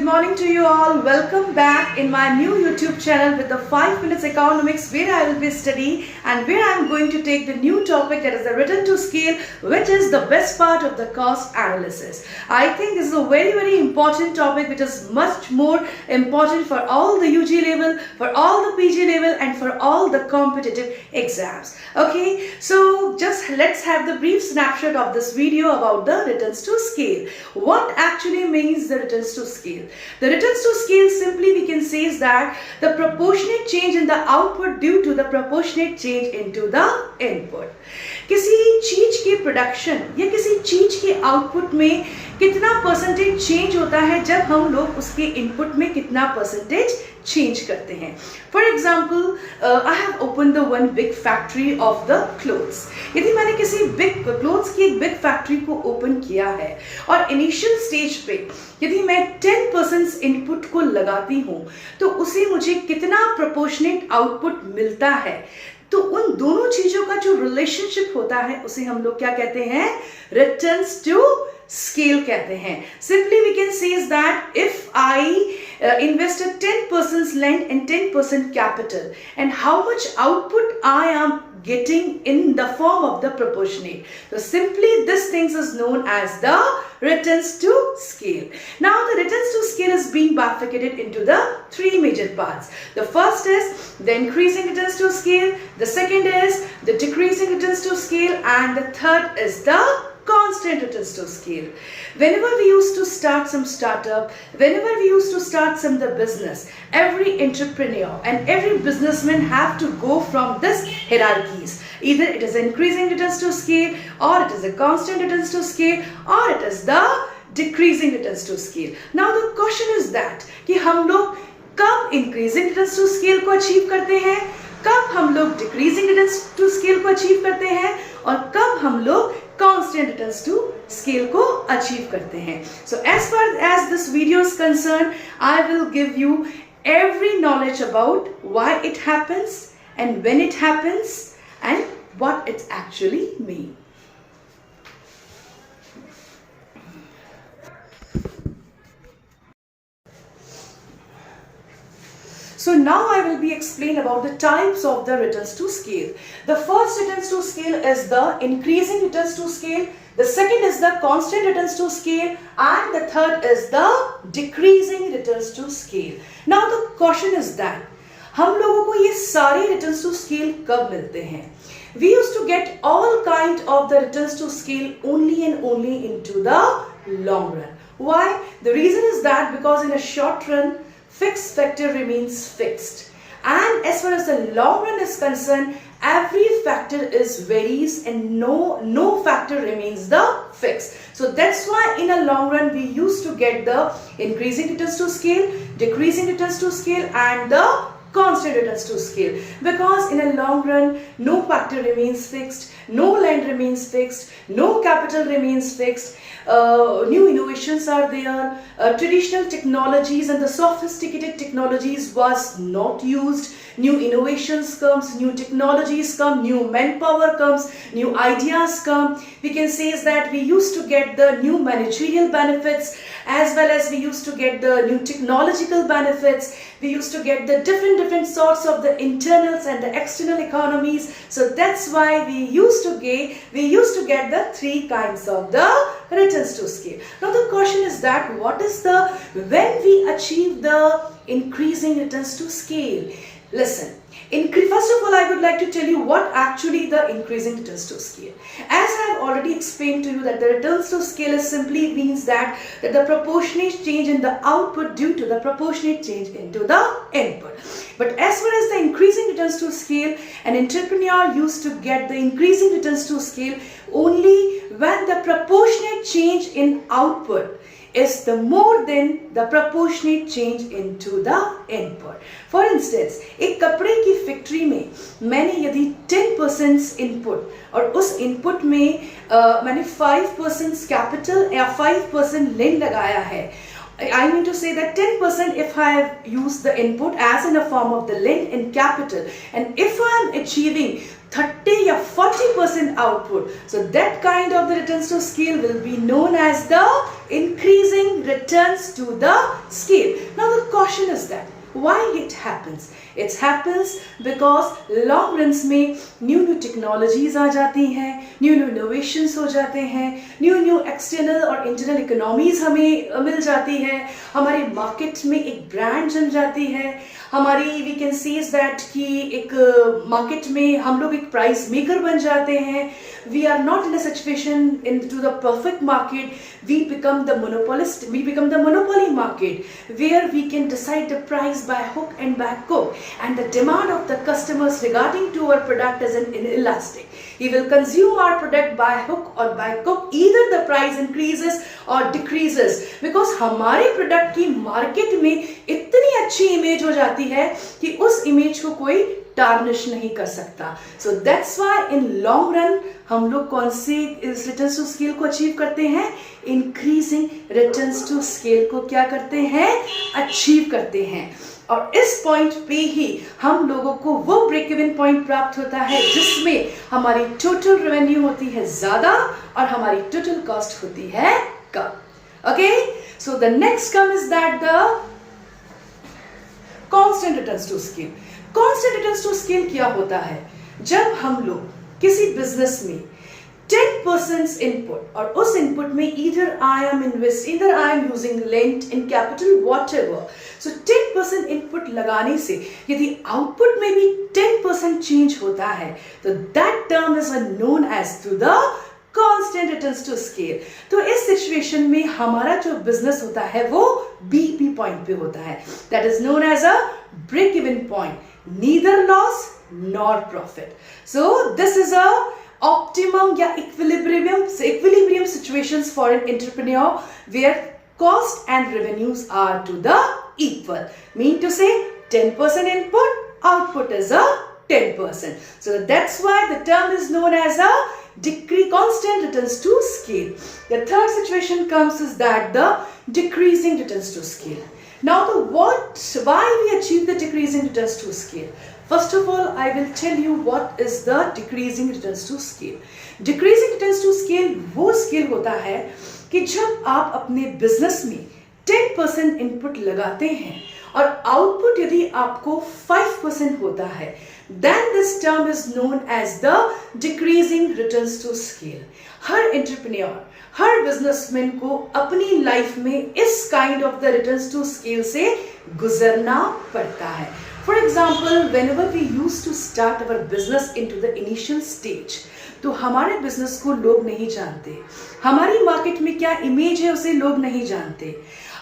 good morning to you all. Welcome back in my new YouTube channel with the 5 minutes economics, where I will be studying and where I am going to take the new topic, that is the return to scale, which is the best part of the cost analysis. I think this is a very important topic, which is much more important for all the UG level, for all the PG level and for all the competitive exams. Okay, so just let's have the brief snapshot of this video about the returns to scale. What actually means the returns to scale? The returns to scale, simply we can say, is that the proportionate change in the output due to the proportionate change into the input. किसी चीज के production या किसी चीज के output में कितना percentage change होता है जब हम लोग उसके इनपुट में कितना परसेंटेज चेंज करते हैं. For example, I have open the one big factory of the clothes. यदि मैंने किसी बिग क्लोथ्स की एक बिग फैक्ट्री को ओपन किया है और इनिशियल स्टेज पे यदि मैं 10% इनपुट को लगाती हूँ तो उसे मुझे कितना प्रोपोर्शनेट आउटपुट मिलता है, तो उन दोनों चीजों का जो रिलेशनशिप होता है उसे हम लोग क्या कहते हैं? रिटर्न्स टू scale कहते हैं. Simply we can say is that if I invested 10% land and 10% capital, and how much output I am getting in the form of the proportionate. So simply this things is known as the returns to scale. Now the returns to scale is being bifurcated into the three major parts. The first is the increasing returns to scale, the second is the decreasing returns to scale, and the third is the constant returns to scale. Whenever we used to start some startup, whenever we used to start some the business, every entrepreneur and every businessman have to go from this hierarchies. Either it is increasing returns to scale, or it is a constant returns to scale, or it is the decreasing returns to scale. Now the question is that कि हम लोग कब increasing returns to scale को achieve करते हैं, कब हम लोग decreasing returns to scale को achieve करते हैं, और कब हम लोग constant returns to scale को achieve करते हैं. So as far as this video is concerned, I will give you every knowledge about why it happens and when it happens and what it actually means. So now I will be explain about the types of the returns to scale. The first returns to scale is the increasing returns to scale. The second is the constant returns to scale, and the third is the decreasing returns to scale. Now the question is that हम लोगों को ये सारे returns to scale कब मिलते हैं? We used to get all kind of the returns to scale only and only into the long run. Why? The reason is that because in a short run, fixed factor remains fixed, and as far as the long run is concerned, every factor is varies and no factor remains the fixed. So that's why in a long run we used to get the increasing returns to scale, decreasing returns to scale, and the constant returns to scale, because in a long run no factor remains fixed, no land remains fixed, no capital remains fixed. New innovations are there, traditional technologies and the sophisticated technologies was not used. New innovations comes, new technologies come, new manpower comes, new ideas come. We can say is that we used to get the new managerial benefits, as well as we used to get the new technological benefits. We used to get the different sorts of the internals and the external economies. So that's why we used to get the three kinds of the returns to scale. Now the question is that what is the when we achieve the increasing returns to scale? Listen, first of all I would like to tell you what actually the increasing returns to scale. As I have already explained to you that the returns to scale is simply means that the proportionate change in the output due to the proportionate change into the input. But as far as the increasing returns to scale, an entrepreneur used to get the increasing returns to scale only when the proportionate change in output is the more than the proportionate change into the input. For instance, एक कपड़े की factory में मैंने यदि 10% input और उस input में मैंने 5% कैपिटल या 5% लैंड लगाया है, I mean to say that 10% if I have used the input as in a form of the land and capital, and if I am achieving 30 or 40% output, so that kind of the returns to scale will be known as the increasing returns to the scale. Now the caution is that why it happens? It happens because long runs में new technologies आ जाती हैं, new innovations हो जाते हैं, new external और internal economies हमें मिल जाती है, हमारे मार्केट में एक ब्रांड जम जाती है, हमारी वी कैन सी दैट कि एक मार्केट में हम लोग एक प्राइस मेकर बन जाते हैं. We are not in a situation into the perfect market. We become the monopolist. We become the monopoly market where we can decide the price by hook and by crook. And the demand of the customers regarding to our product is inelastic. He will consume our product by hook or by crook. Either the price increases or decreases. Because हमारे product की market में इतनी अच्छी image हो जाती है कि उस image को कोई टार्निश नहीं कर सकता. सो that's why in long run हम लोग कौन से रिटर्न्स टू स्केल को अचीव करते हैं? इंक्रीजिंग रिटर्न्स टू स्केल को क्या करते हैं? अचीव करते हैं. और इस पॉइंट पे ही हम लोगों को वो ब्रेक इवन पॉइंट प्राप्त होता है जिसमें हमारी टोटल रेवेन्यू होती है ज्यादा और हमारी टोटल कॉस्ट होती है कम. Okay, so the next come is that the constant returns to scale. Constant returns to scale क्या होता है? जब हम लोग किसी बिजनेस में 10% इनपुट और उस इनपुट में either I am using lent in capital whatever. So 10% input लगाने से यदि आउटपुट में भी 10% चेंज होता है तो that term is known as to the constant returns to scale. तो इस सिचुएशन में हमारा जो बिजनेस होता है वो BP पॉइंट पे होता है. That is known as a break even point. Neither loss nor profit. So this is a optimum या equilibrium situations for an entrepreneur where cost and revenues are to the equal. Mean to say 10% input, output is a 10%. So that's why the term is known as a constant returns to scale. The third situation comes is that the decreasing returns to scale. Now why we achieve the decreasing returns to scale? First of all, I will tell you what is the decreasing returns to scale. Decreasing returns to scale वो scale होता है कि जब आप अपने business में 10% input लगाते हैं और आउटपुट यदि आपको 5% होता है, then this term is known as the decreasing returns to scale. हर एंटरप्रेन्योर, हर बिजनेसमैन को अपनी लाइफ में इस kind of the returns to scale से गुजरना पड़ता है. For example, whenever we used to start our business into the initial stage, तो हमारे बिजनेस को लोग नहीं जानते, हमारी मार्केट में क्या इमेज है उसे लोग नहीं जानते,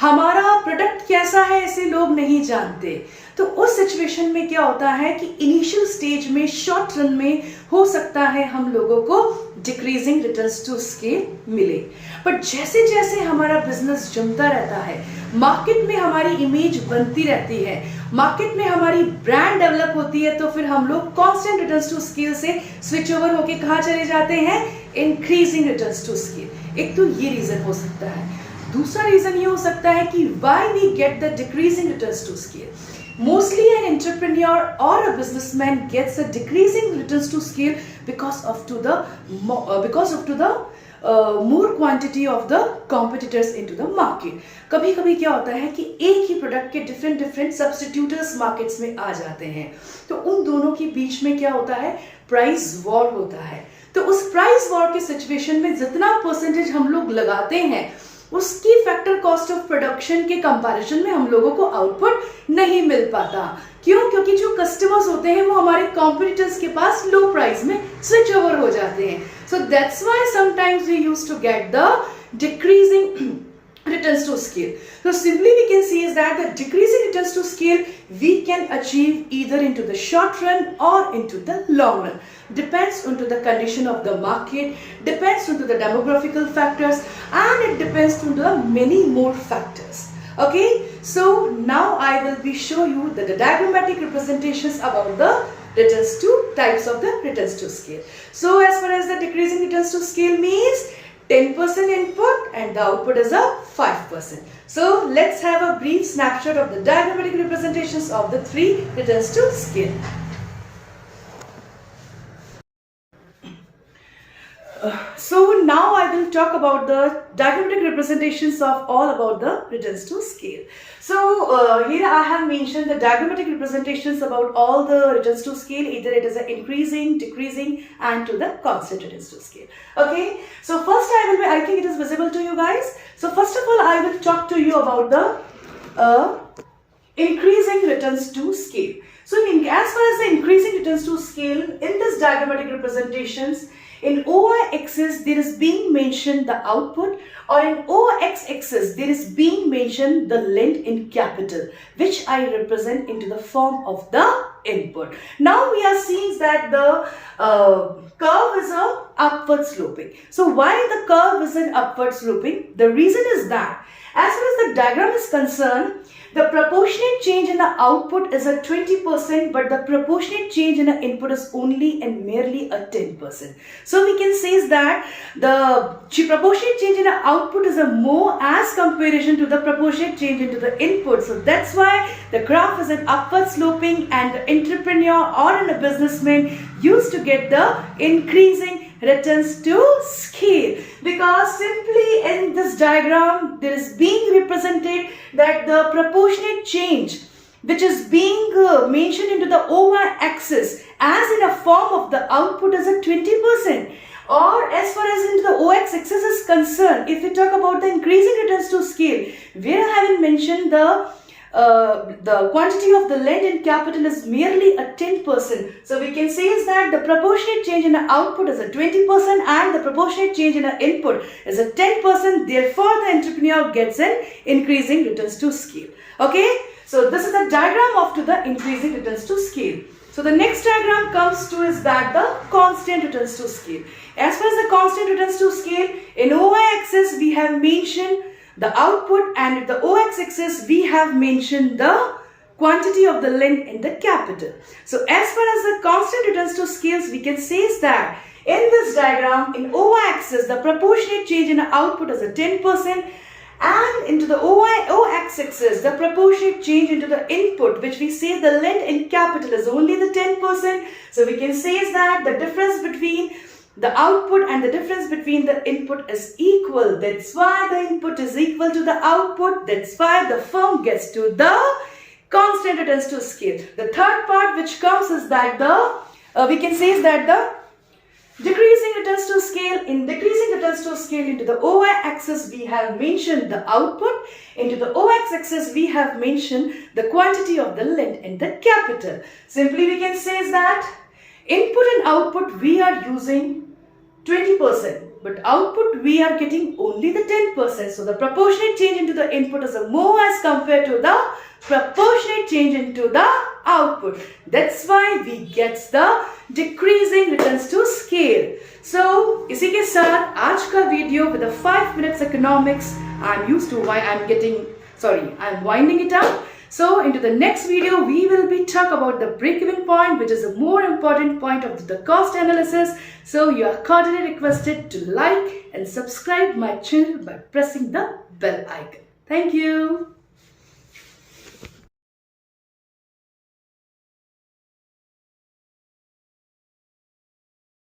हमारा प्रोडक्ट कैसा है इसे लोग नहीं जानते. तो उस सिचुएशन में क्या होता है कि इनिशियल स्टेज में शॉर्ट रन में हो सकता है हम लोगों को डिक्रीजिंग रिटर्न्स टू स्केल मिले. बट जैसे जैसे हमारा बिजनेस जमता रहता है, मार्केट में हमारी इमेज बनती रहती है, मार्केट में हमारी ब्रांड डेवलप होती है, तो फिर हम लोग कांस्टेंट रिटर्न्स टू स्केल से स्विच ओवर होके कहाँ चले जाते हैं? Increasing returns to scale. एक तो ये रीजन हो सकता है. दूसरा रीजन ये हो सकता है कि why we get the decreasing returns to scale. Mostly an entrepreneur or a businessman gets a decreasing returns to scale because of the more quantity of the competitors into the market. कभी कभी क्या होता है कि एक ही product के different सब्स्टिट्यूटर्स markets में आ जाते हैं, तो उन दोनों के बीच में क्या होता है? प्राइस वॉर होता है. तो उस प्राइस वॉर के सिचुएशन में जितना परसेंटेज हम लोग लगाते हैं उसकी फैक्टर कॉस्ट ऑफ प्रोडक्शन के कंपैरिजन में हम लोगों को आउटपुट नहीं मिल पाता. क्यों? क्योंकि जो कस्टमर्स होते हैं वो हमारे कॉम्पिटिटर्स के पास लो प्राइस में स्विच ओवर हो जाते हैं. So that's why sometimes we used to get the decreasing returns to scale. So simply we can see is that the decreasing returns to scale we can achieve either into the short run or into the long run. Depends on to the condition of the market, depends on to the demographical factors, and it depends on the many more factors. Okay, so now I will be show you the diagrammatic representations about the returns to types of the returns to scale. So as far as the decreasing returns to scale means 10% input and the output is a 5%. So let's have a brief snapshot of the diagrammatic representations of the three returns to scale. So now I will talk about the diagrammatic representations of all about the returns to scale. So here I have mentioned the diagrammatic representations about all the returns to scale. Either it is an increasing, decreasing, and to the constant returns to scale. Okay. So first I think it is visible to you guys. So first of all I will talk to you about the increasing returns to scale. So as far as the increasing returns to scale, in this diagrammatic representations, in OY axis there is being mentioned the output, or in OX axis there is being mentioned the length in capital, which I represent into the form of the input. Now we are seeing that the curve is a upward sloping. So why the curve is an upward sloping? The reason is that as far as the diagram is concerned, the proportionate change in the output is a 20%, but the proportionate change in the input is only and merely a 10%. So we can say is that the proportionate change in the output is a more as comparison to the proportionate change into the input. So that's why the graph is an upward sloping, and the entrepreneur or a businessman used to get the increasing returns to scale, because simply in this diagram there is being represented that the proportionate change which is being mentioned into the OY axis as in a form of the output is a 20%. Or as far as into the OX axis is concerned, if we talk about the increasing returns to scale, where I haven't mentioned the quantity of the lend in capital is merely a 10%. So we can say is that the proportionate change in the output is a 20% and the proportionate change in the input is a 10%. Therefore, the entrepreneur gets an increasing returns to scale. Okay. So this is the diagram of to the increasing returns to scale. So the next diagram comes to is that the constant returns to scale. As far as the constant returns to scale, in OY axis we have mentioned the output, and at the OX axis we have mentioned the quantity of the length in the capital. So as far as the constant returns to scales, we can say is that in this diagram in OY axis the proportionate change in the output is a 10%, and into the OX axis the proportionate change into the input, which we say the length in capital, is only the 10%. So we can say is that the difference between the output and the difference between the input is equal. That's why the input is equal to the output. That's why the firm gets to the constant returns to scale. The third part which comes is that the we can say is that the decreasing returns to scale. In decreasing returns to scale, into the OY axis we have mentioned the output. Into the OX axis we have mentioned the quantity of the length in the capital. Simply we can say is that input and output we are using 20%, but output we are getting only the 10%. So the proportionate change into the input is a more as compared to the proportionate change into the output. That's why we get the decreasing returns to scale. So इसी के साथ आज का video with the 5 minutes economics I'm used to why I'm winding it up. So into the next video, we will be talk about the break-even point, which is a more important point of the cost analysis. So you are cordially requested to like and subscribe my channel by pressing the bell icon. Thank you.